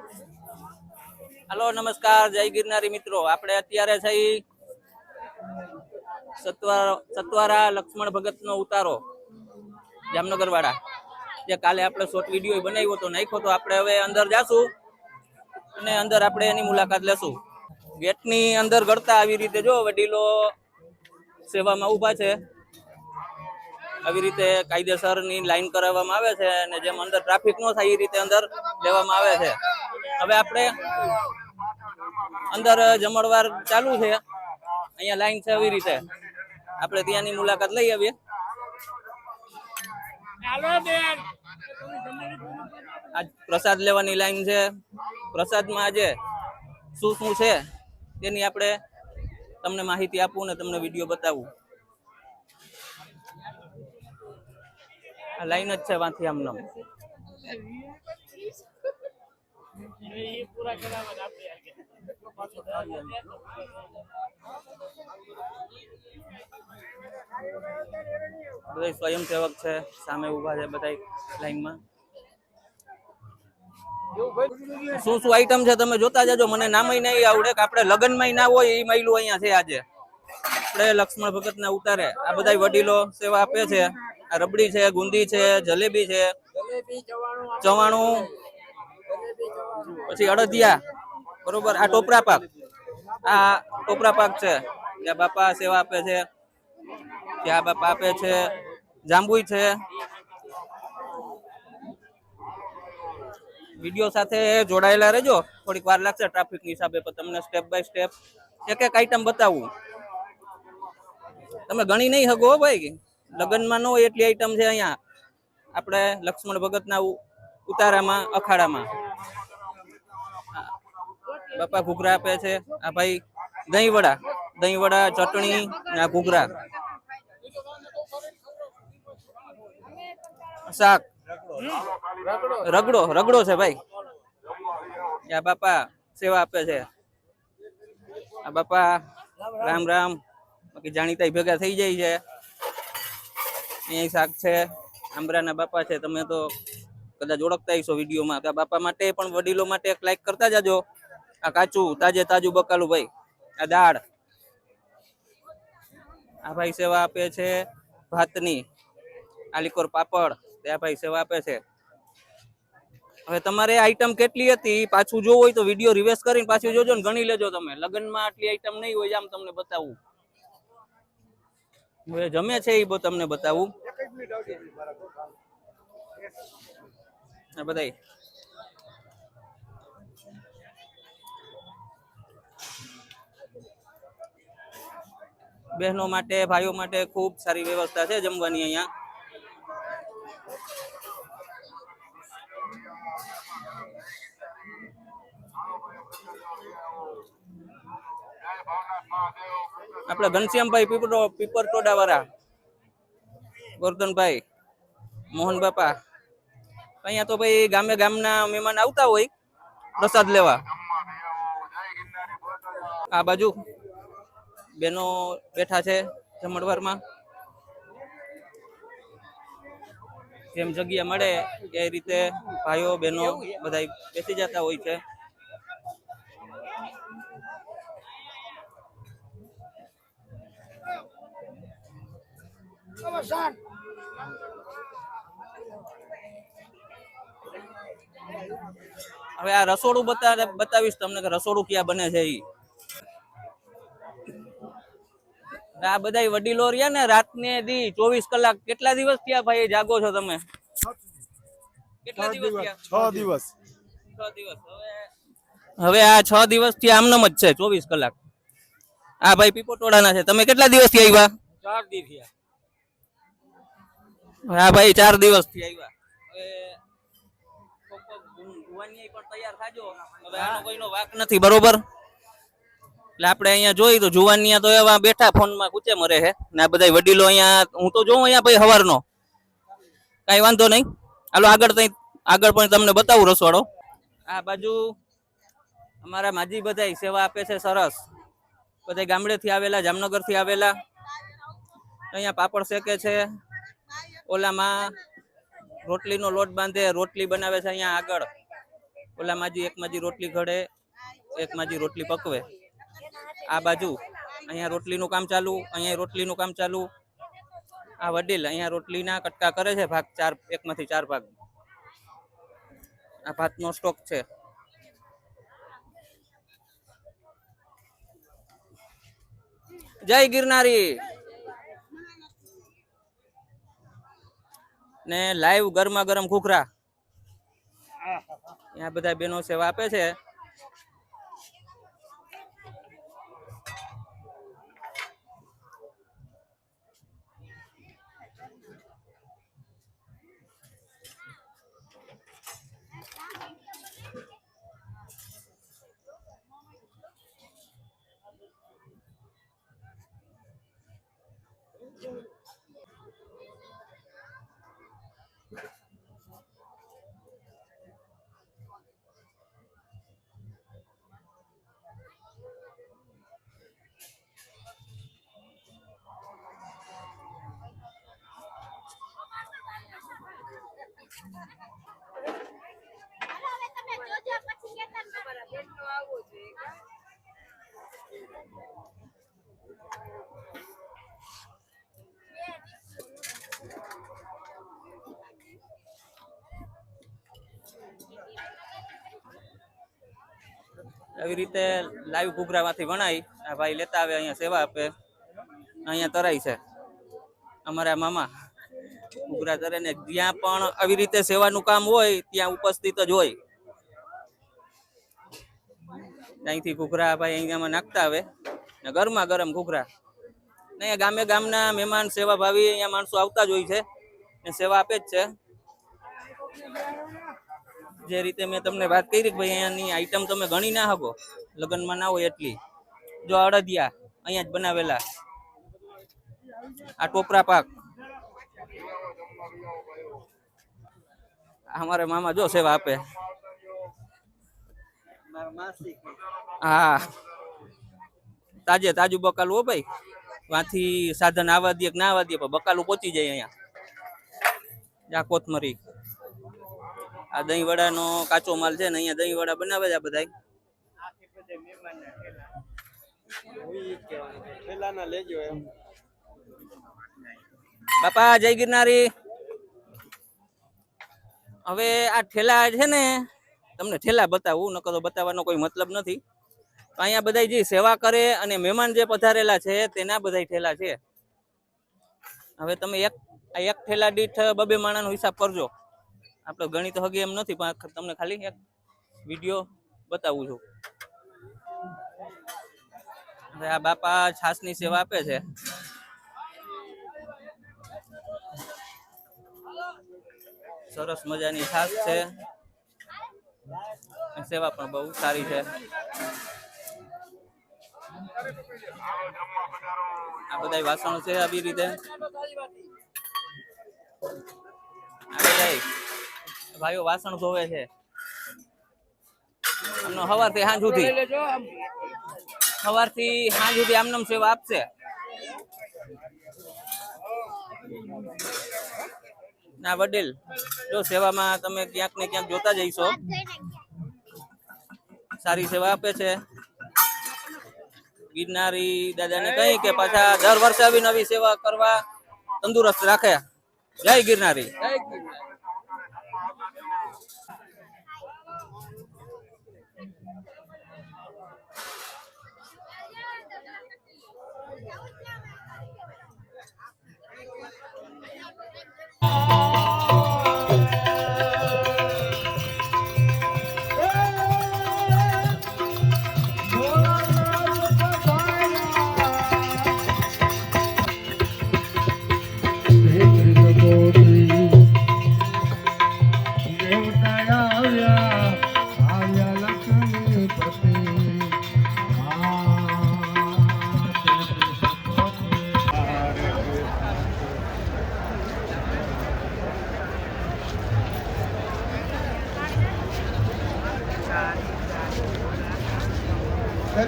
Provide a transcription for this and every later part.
Hello नमस्कार जय गिरनारी मित्रों આપણે અત્યારે છે સત્વારા લક્ષ્મણ ભગત નો ઉતારો જામનગર વાળા જે કાલે આપણે શોર્ટ વિડિયો બનાવ્યો તો નાખ્યો તો આપણે હવે અંદર જાશું અને અંદર આપણે એની મુલાકાત લેશું ગેટ ની અંદર ગળતા આવી રીતે જો વડીલો સેવામાં ઊભા છે આવી રીતે કાયદેસર ની લાઈન કરાવવામાં આવે છે અને જેમ અંદર ટ્રાફિક નો થાય એ રીતે અંદર લેવામાં આવે છે હવે આપણે અંદર જમણવાર ચાલુ છે અહીંયા લાઈન છે આવી રીતે આપણે ત્યાંની મુલાકાત લઈ આવીએ આજ પ્રસાદ લેવાની લાઈન છે પ્રસાદમાં આજે શું શું છે તેની આપણે તમને માહિતી આપું ને તમને વિડીયો બતાવું આ લાઈન જ છે વાંથી આમ નામ બધા સ્વયંસેવક છે સામે ઉભા છે બધા લાઈનમાં શું શું આઈટમ છે તમે જોતા જજો મને નામય નહીં આવડે કે આપણે લગ્નમાં ના હોય એ મહિલું અહીંયા છે આજે આપણે લક્ષ્મણ ભગત ના ઉતારે આ બધા વડીલો સેવા આપે છે આ રબડી છે ગુંદી છે જલેબી છે ચવાણું પછી અડદિયા બરોબર આ ટોપરા પાક છે ત્યાં બાપા સેવા આપે છે ત્યાં બાપા આપે છે જાંબુઈ છે વિડીયો સાથે જોડાયેલા રહેજો થોડીક વાર લાગશે ટ્રાફિક ની હિસાબે પણ તમને સ્ટેપ બાય સ્ટેપ એક એક આઈટમ બતાવું તમે ગણી નહીં શકો ભાઈ લગ્નમાં ન હોય એટલી આઈટમ છે અહીંયા આપણે લક્ષ્મણ ભગત ના ઉતારામાં અખાડામાં બાપા ઘૂઘરા આપે છે આ ભાઈ દહીં વડા ચટણી ના ઘૂઘરા શાક રગડો છે ભાઈ આ બાપા સેવા આપે છે આ બાપા રામ રામ બાકી જાણીતા ભેગા થઈ જાય છે અહીં શાક છે આંબરાના બાપા છે તમે તો કદાચ ઓળખતા હશો વિડીયોમાં આ બાપા માટે પણ વડીલો માટે એક લાઈક કરતા જાજો આ કાચું તાજું બકાલું ભાઈ આ દાળ આ ભાઈ સેવા આપે છે ભાતની આ લીકોર પાપડ ત્યાં ભાઈ સેવા આપે છે હવે તમારે આઈટમ કેટલી હતી પાછું જોવું હોય તો વિડીયો રિવર્સ કરીને પાછું જોજો ને ગણી લેજો તમે લગ્નમાં આટલી આઈટમ નહીં હોય આમ તમને બતાવું હવે જમે છે એ તમને બતાવું બધા બહેનો માટે ભાઈઓ માટે ખૂબ સારી વ્યવસ્થા છે જમવાની અહીંયા આપણે ઘનશ્યામભાઈ પીપરટોડા વાળા ગોરધનભાઈ મોહન બાપા અહીંયા તો ભાઈ ગામના મહેમાન આવતા હોય પ્રસાદ લેવા આ બાજુ બેનો બેઠા છે જમણવારમાં જેમ જગ્યા મળે એ રીતે ભાઈઓ બહેનો બધા બેસી જતા હોય છે હવે આ રસોડું બતાવીશ તમને કે રસોડું ક્યાં બને છે ઈ આ બધા વડીલો રહ્યા ને રાતને દી 24 કલાક કેટલા દિવસ થયા ભાઈ જાગો છો તમે કેટલા દિવસ થયા 6 દિવસ હવે આ 6 દિવસ થી આમનામ જ છે 24 કલાક આ ભાઈ પીપોટોડાના છે તમે કેટલા દિવસ થી આવ્યા 4 દિવસ થયા હા ભાઈ 4 દિવસ થી આવ્યા હવે જુવાની પણ તૈયાર થાજો હવે આનો કોઈનો વાક નથી બરોબર એટલે આપણે અહીંયા જોઈ તો જુવાનિયા તો એવા બેઠા ફોનમાં કૂચે મરે છે ને આ બધા વડીલો અહીંયા હું તો જોઉં અહીંયા ભાઈ હવારનો કઈ વાંધો નહીં હાલો આગળ પણ તમને બતાવું રસોડો આ બાજુ અમારા માજી બધા સેવા આપે છે સરસ બધા ગામડેથી આવેલા જામનગરથી આવેલા અહીંયા પાપડ શેકે છે ઓલામાં રોટલીનો લોટ બાંધે રોટલી બનાવે છે અહીંયા આગળ ઓલા માજી એક માજી રોટલી ઘડે, એક માજી રોટલી પકવે. આ બાજુ અહીંયા રોટલીનું કામ ચાલુ, અહીંયા રોટલીનું કામ ચાલુ. આ વડીલ અહીંયા રોટલીના કટકા કરે છે, ભાગ 4, એકમાંથી 4 ભાગ. આ ભાતનો સ્ટોક છે. જય ગિરનારી. ને લાઈવ ગરમા ગરમ ઘૂઘરા અહીંયા બધા બહેનો સેવા આપે છે. આવી રીતે લાઈવ ઘૂઘરામાંથી વણાઈ આ ભાઈ લેતા આવે, અહીંયા સેવા આપે. અહીંયા તરાઈ છે અમારા મામા ઘૂઘરા તરે ને જ્યાં પણ આવી રીતે સેવાનું કામ હોય ત્યાં ઉપસ્થિત જ હોય. અહીંથી ઘૂઘરા ભાઈ અહીંયામાં નાખતા આવે ને ગરમા ગરમ ઘૂઘરા. ને ગામે ગામના મહેમાન સેવા ભાવી અહીંયા માણસો આવતા જ હોય છે ને સેવા આપે જ છે. જે રીતે મેં તમને વાત કરી કે ભાઈ અહીંયાની આઈટમ તમે ગણી ના શકો, લગ્નમાં ના હોય એટલી. જો અડદિયા અહીંયા જ બનાવેલા, આ ટોપરા પાક, અમારે મામા જો સેવા આપે. હા, તાજે તાજું બકાલું હો ભાઈ. ત્યાંથી સાધન આવવા દે કે ના આવવા દે પણ બકાલું પહોંચી જાય અહીંયા. આ કોથમરી, આ દહીં વડાનો કાચો માલ છે ને અહીંયા દહીં વડા બનાવે છે આ બધા. બાપા જય ગિરનારી. હવે આ ઠેલા છે ને, તમને ઠેલા બતાવું, નકર તો બતાવવાનો કોઈ મતલબ નથી. અહીંયા બધા જે સેવા કરે અને મહેમાન જે પધારેલા છે તેના બધા ઠેલા છે. હવે તમે એક ઠેલા દીઠ 2 માણાનો હિસાબ કરજો. આપણે ગણી તો હગી એમ નથી, પણ તમને ખાલી એક વિડીયો બતાવું છું. હવે આ બાપા છાસની સેવા આપે છે. સરસ મજાની છાસ છે, સેવા પણ બહુ સારી છે. આ બધા વાસણો છે આવી રીતે. આ બધા ભાઈઓ વાસણ ધોવે છે. સવારથી સાંજ સુધી આમનામ સેવા આપશે. ના વડીલ જો સેવામાં તમે ક્યાંક ને ક્યાંક જોતા જઈશો, સારી સેવા આપે છે. ગિરનારી દાદાને કહી કે પાછા દર વર્ષે આવી નવી સેવા કરવા તંદુરસ્ત રાખે. જય ગિરનારી.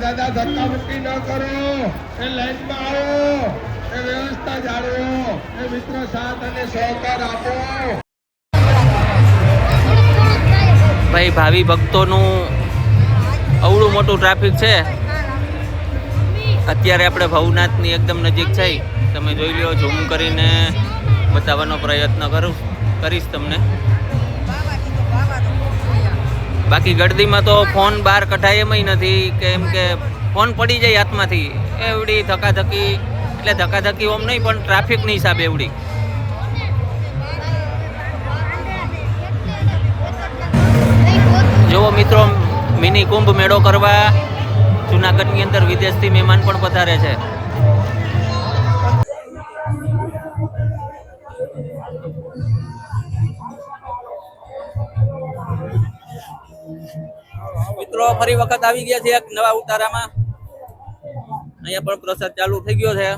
દાદા ધક્કા મુક્કી ન કરો, એ લાઈનમાં આવો, એ વ્યવસ્થા જાળવો, એ મિત્ર સાથ અને સહકાર આપો. ભાઈ ભાવિ ભક્તોનું અવળું મોટું ટ્રાફિક છે. અત્યારે આપણે ભવનાથની એકદમ નજીક છે. તમે જોઈ લો, ઝૂમ કરીને બતાવવાનો પ્રયત્ન કરીશ તમને. બાકી ગળદીમાં તો ફોન બહાર કઢાય એમય નથી, કેમ કે ફોન પડી જાય હાથમાંથી. એવડી ધક્કાધક્કી, એટલે ધક્કાધક્કી ઓમ નહીં પણ ટ્રાફિકની હિસાબે એવડી. જો મિત્રો, મિની કુંભ મેળો કરવા જુનાગઢની અંદર વિદેશથી મહેમાન પણ પધારે છે. મિત્રો ફરી વખત આવી ગયા છે એક નવા ઉતારામાં. અહીંયા પણ પ્રસાદ ચાલુ થઈ ગયો છે.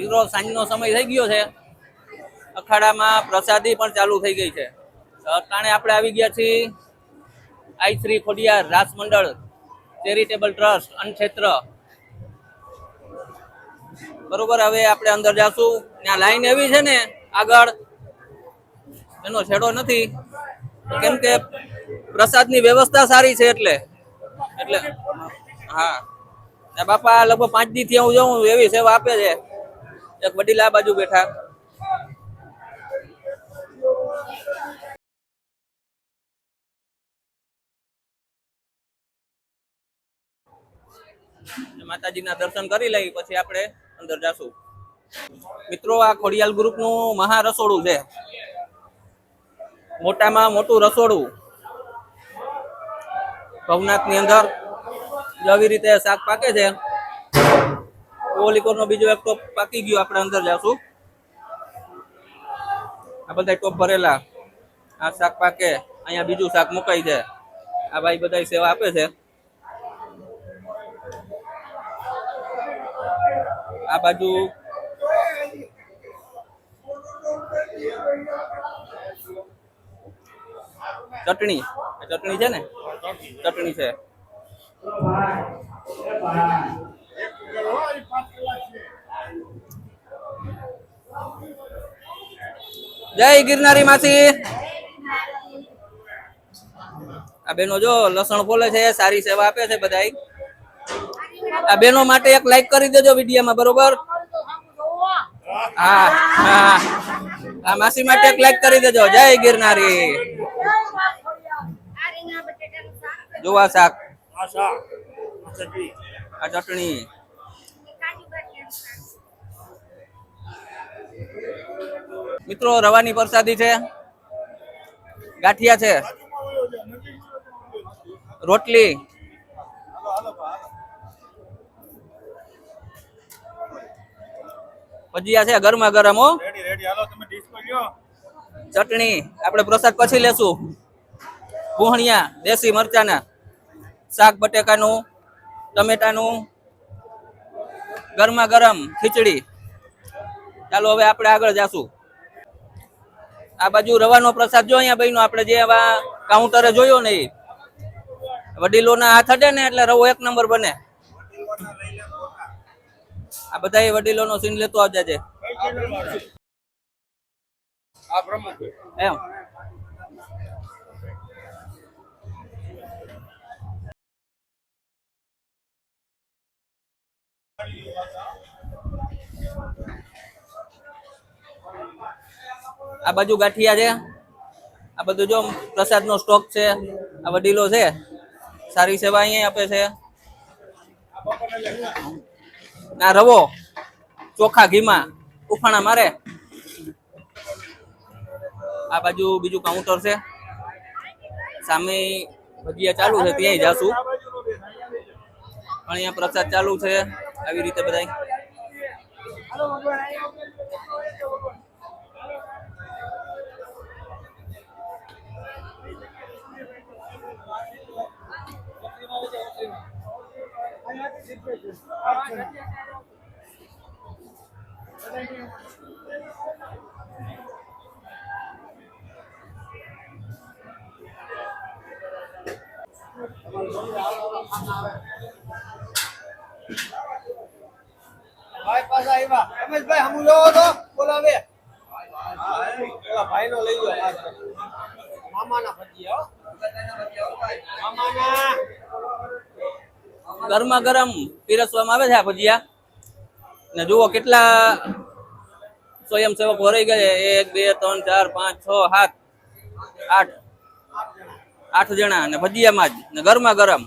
મિત્રો સાંજનો સમય થઈ ગયો છે. અખાડામાં પ્રસાદી પણ ચાલુ થઈ ગઈ છે. અટાણે આપણે આવી ગયા છીએ આઈ શ્રી ખોડિયાર રાસ મંડળ ચેરિટેબલ ટ્રસ્ટ અનક્ષેત્ર. બરોબર, હવે આપણે અંદર જાશું. ત્યાં લાઈન એવી છે ને આગળ, એનો છેડો નથી, કેમ કે પ્રસાદની વ્યવસ્થા સારી છે એટલે. હા, બાપા લગભગ 5 દી થી હું જોઉં એવી સેવા આપે છે. એક વડીલ આ બાજુ બેઠા. માતાજીના દર્શન કરી લઈ પછી આપણે અંદર જાશું. મિત્રો, આ ખોડિયાલ ગ્રુપનું મહા રસોડું છે. મોટામાં મોટું રસોડું ભવનાથની અંદર. આવી રીતે શાક પાકે છે. ઓલીકોર નો બીજો એક ટોપ પાકી ગયો. આપણે અંદર જાશું. આ બધા ટોપ ભરેલા. આ શાક પાકે, અહીંયા બીજું શાક મુકાય છે. આ ભાઈ બધા સેવા આપે છે. આ બાજુ ચટણી છે ને, ચટણી છે. જય ગિરનારી માસી. આ બેનો જો લસણ ફોલે છે, સારી સેવા આપે છે બધા. આ બેનો માટે એક લાઈક કરી દેજો વિડીયોમાં, બરોબર? હા હા, આ માસી માટે એક લાઈક કરી દેજો. જય ગિરનારી. જો આ શાક, આ ચટણી. મિત્રો, રવાની પ્રસાદી છે, ગાંઠિયા છે, રોટલી, ભજીયા છે ગરમા ગરમ. હો, ચટણી આપણે પ્રસાદ પછી લેશું. પૂહણિયા દેશી મરચાના, શાક બટેકાનું, ટમેટાનું, ગરમા ગરમ ખીચડી. ચાલો હવે આપણે આગળ જાશું. આ બાજુ રવાનો પ્રસાદ જો અહીંયા ભાઈનો આપણે જે કાઉન્ટરે જોયો ને, વડીલોના હાથ અડે ને એટલે રવો 1 નંબર બને. આ બધા વડીલોનો સીન લેતો આવજે છે એમ. આ બાજુ ગાંઠિયા છે, આ બધું જો પ્રસાદનો સ્ટોક છે, આ વડીલો છે, સારી સેવા અહીંયા આપે છે. આ રવો ચોખા ઘીમાં ઉફાણા મારે. આ બાજુ બીજું કાઉન્ટર છે, સામે ભજીયા ચાલુ છે, ત્યાંય જાશું. પણ અહીંયા પ્રસાદ ચાલુ છે, આવી રીતે બધા. ભાઈ પાછા આવ્યા રમેશભાઈ હમુ જોવો તો બોલાવે ભાઈ નો લઈ ગયો મામાના ભજીયા મામાના ગરમા ગરમ પીરસવામાં આવે છે આ ભજીયા. ને જુઓ કેટલા સ્વયંસેવક ભરાઈ ગયા છે. 1 2 3 4 5 6 7 8 જણા ને ભજીયામાં જ ને ગરમા ગરમ.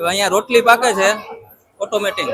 અહીંયા રોટલી પાકે છે ઓટોમેટિક.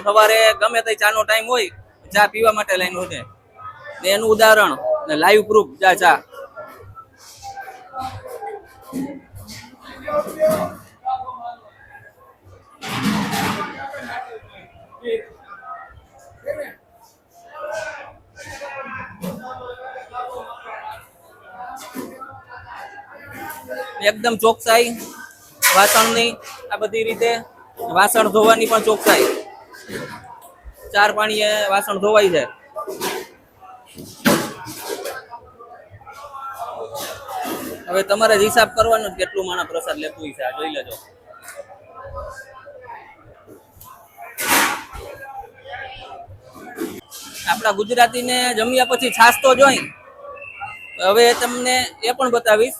સવારે ગમે તે ચાનો ટાઈમ હોય, ચા પીવા માટે લાઈન હોય ને એનું ઉદાહરણ ને લાઈવ પ્રૂફ ચા. એકદમ ચોકસાઈ વાસણની, આ બધી રીતે વાસણ ધોવાની પણ ચોકસાઈ. 4 પાણીએ વાસણ ધોવાઈ જાય. હવે તમારે જ હિસાબ કરવાનો જ કેટલું માણસ પ્રસાદ લેતું છે, જોઈ લેજો. આપણા ગુજરાતીને જમ્યા પછી છાશ તો જોઈ. હવે તમને એ પણ બતાવીશ.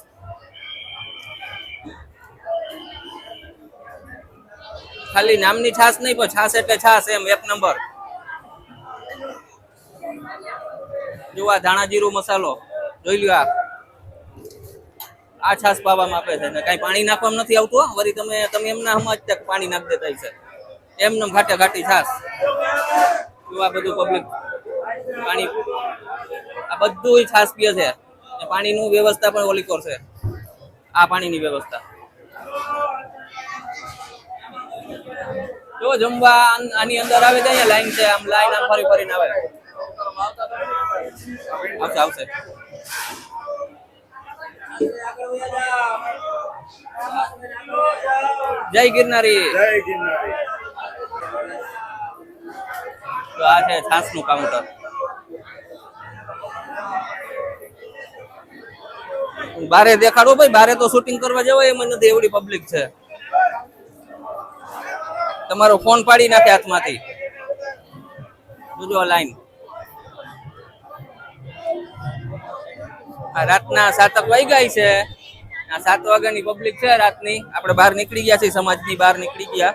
ખાલી નામની છાશ નહીં, પણ છાશ એટલે છાશ એમ 1 નંબર. જો આ ધાણા જીરું મસાલો જોઈ લ્યો. આ છાશ પાવામાં આપે છે ને કઈ પાણી નાખવામાં નથી આવતું. વળી તમે એમના સમજતા પાણી નાખી દેતા છે. એમને ઘાટે ઘાટી છાશ. જો આ બધું પબ્લિક પાણી, આ બધું છાશ પીએ છે. પાણીનું વ્યવસ્થા પણ ઓલી કરશે. આ પાણીની વ્યવસ્થા જો જમવા આની અંદર આવે છે. લાઈન છે, આમ લાઈન આમ ફરી ફરીને આવે. આવશે જય ગિરનારી. તો આ છે છાસ નું કાઉન્ટર. બારે દેખાડો ભાઈ, બારે તો શૂટિંગ કરવા જવાય એમ નથી, એવડી પબ્લિક છે. તમારો ફોન પાડી નાખે હાથમાંથી. જોજો લાઈન. આ રાતના 7 વાગ્યા છે. આ 7 વાગ્યાની પબ્લિક છે રાતની. આપણે બહાર નીકળી ગયા છીએ, સમાજની બહાર નીકળી ગયા.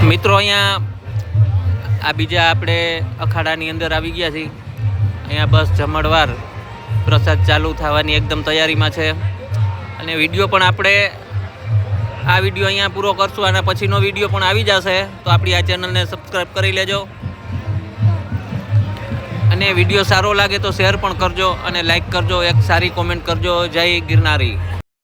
મિત્રો અહીંયા આ બીજા આપણે અખાડાની અંદર આવી ગયા છીએ. અહીંયા બસ જમણવાર પ્રસાદ ચાલુ થવાની એકદમ તૈયારીમાં છે. અને વિડીયો પણ આપણે આ વિડીયો અહીંયા પૂરો કરશું. આના પછીનો વિડીયો પણ આવી જશે, તો આપણી આ ચેનલને સબસ્ક્રાઈબ કરી લેજો. અને વિડીયો સારો લાગે તો શેર પણ કરજો અને લાઈક કરજો. એક સારી કોમેન્ટ કરજો. જય ગિરનારી.